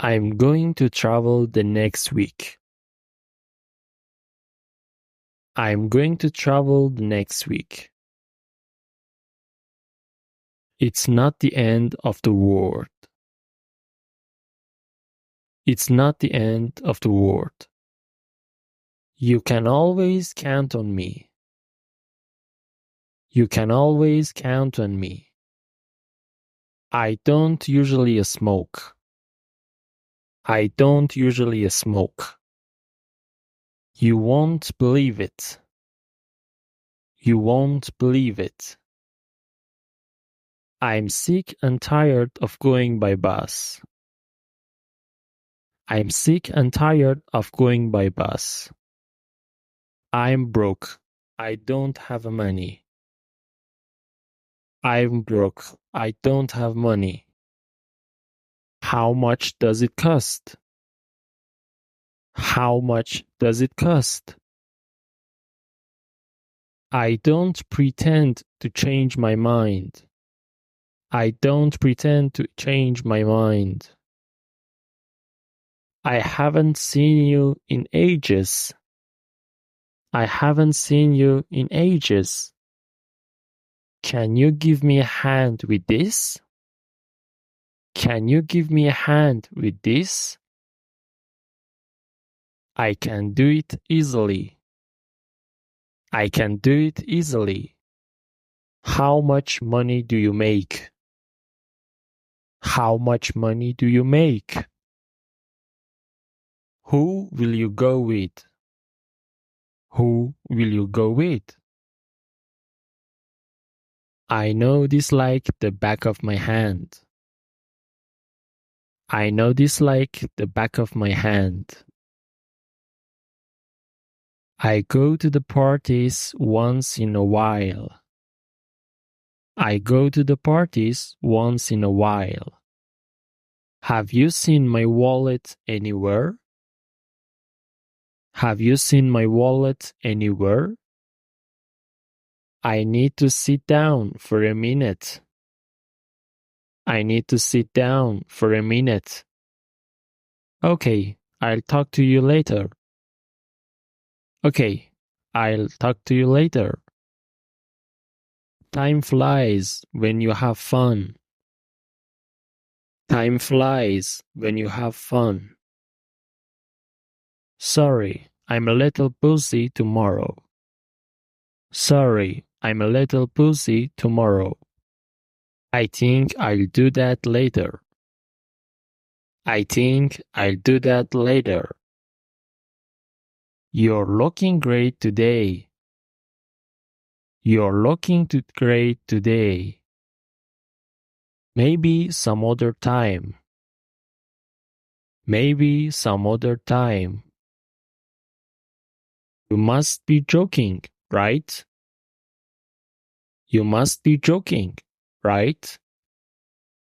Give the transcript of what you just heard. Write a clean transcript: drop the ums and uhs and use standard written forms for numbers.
I'm going to travel the next week. I'm going to travel the next week. It's not the end of the world. It's not the end of the world. You can always count on me. You can always count on me. I don't usually smoke. I don't usually smoke. You won't believe it. You won't believe it. I'm sick and tired of going by bus. I'm sick and tired of going by bus. I'm broke. I don't have money. I'm broke. I don't have money. How much does it cost? How much does it cost? I don't pretend to change my mind. I don't pretend to change my mind. I haven't seen you in ages. I haven't seen you in ages. Can you give me a hand with this? Can you give me a hand with this? I can do it easily. I can do it easily. How much money do you make? How much money do you make? Who will you go with? Who will you go with? I know this like the back of my hand. I know this like the back of my hand. I go to the parties once in a while. I go to the parties once in a while. Have you seen my wallet anywhere? Have you seen my wallet anywhere? I need to sit down for a minute. I need to sit down for a minute. Okay, I'll talk to you later. Okay, I'll talk to you later. Time flies when you have fun. Time flies when you have fun. Sorry, I'm a little busy tomorrow. Sorry, I'm a little busy tomorrow. I think I'll do that later. I think I'll do that later. You're looking great today. You're looking great today. Maybe some other time. Maybe some other time. You must be joking, right? You must be joking, right?